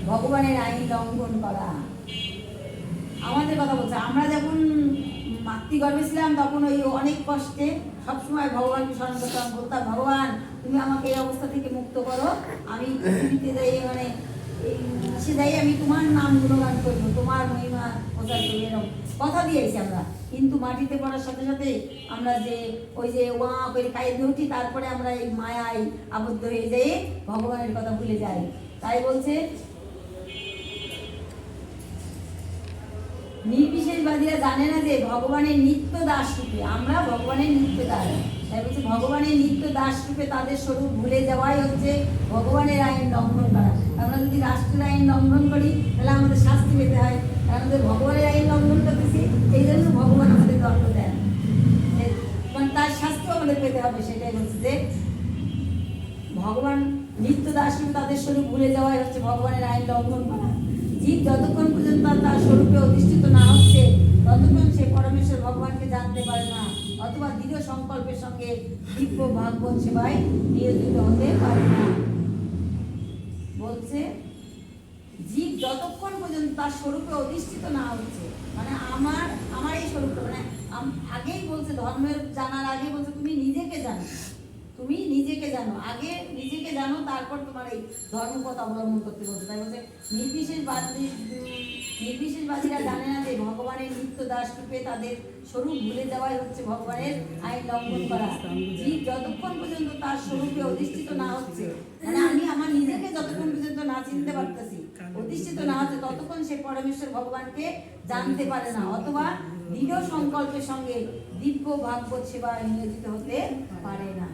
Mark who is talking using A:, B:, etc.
A: ভগবানের আইন লঙ্ঘন করা। আমাদের কথা বলছে, আমরা যখন মাতৃগর্ভে ছিলাম তখন ওই অনেক কষ্টে সবসময় ভগবানকে স্মরণ করতাম, বলতাম ভগবান তুমি আমাকে এই অবস্থা থেকে মুক্ত করো, আমি পৃথিবীতে যাই মানে সে যাই আমি তোমার নাম গুণগান করবো, তোমার মহিমা প্রচার করবো, এরকম কথা দিয়েছি আমরা। কিন্তু মাটিতে পড়ার সাথে সাথে আমরা যে ওই যে ওয়া করে কায়দে উঠি, তারপরে আমরা এই মায়ায় আবদ্ধ হয়ে যাই, ভগবানের কথা ভুলে যাই। তাই বলছে নির্বিশেষবাদীরা জানে না যে ভগবানের নিত্য দাস রূপে আমরা ভগবানের নিত্য দাস। তাই বলছে ভগবানের নিত্য দাস রূপে তাদের স্বরূপ ভুলে যাওয়াই হচ্ছে ভগবানের আইন লঙ্ঘন করা। আমরা যদি রাষ্ট্রের আইন লঙ্ঘন করি তাহলে আমাদের শাস্তি পেতে হয়, আমাদের ভগবানের আইন লঙ্ঘন করতেছি, এই জন্য ভগবান আমাদের দণ্ড দেন, মানে তার শাস্তিও আমাদের পেতে হবে। সেটাই বলছে যে ভগবান নিত্য দাস রূপে তাদের স্বরূপ ভুলে যাওয়াই হচ্ছে ভগবানের আইন লঙ্ঘন করা। জীব যতক্ষণ পর্যন্ত তার স্বরূপে অধিষ্ঠিত না হচ্ছে ততক্ষণ সে পরমেশ্বর ভগবানকে জানতে পারে না, অথবা দৃঢ় সংকল্পের সঙ্গে দিব্য ভাগবত সেবায় নিয়োজিত হতে পারে না। বলছে জীব যতক্ষণ পর্যন্ত তার স্বরূপে অধিষ্ঠিত না হচ্ছে, মানে আমার এই স্বরূপটা মানে আগেই বলছে ধর্মের জানার আগে বলছে তুমি নিজেকে জানো, তুমি নিজেকে জানো, আগে নিজেকে জানো তারপর তোমার এই ধর্মপথ অবলম্বন করতে বলছে। তাই বলছে নির্বিশেষবাদীরা জানে না যে ভগবানের নিত্য দাস রূপে তাদের স্বরূপ ভুলে যাওয়াই হচ্ছে ভগবানের আইন লঙ্ঘন করা। জীব যতক্ষণ পর্যন্ত তার স্বরূপে অধিষ্ঠিত না হচ্ছে, মানে আমি আমার নিজেকে যতক্ষণ পর্যন্ত না চিনতে পারতেছি, অধিষ্ঠিত না হচ্ছে, ততক্ষণ সে পরমেশ্বর ভগবানকে জানতে পারে না, অথবা দৃঢ় সংকল্পের সঙ্গে দিব্য ভাগবত সেবায় নিয়োজিত হতে পারে না।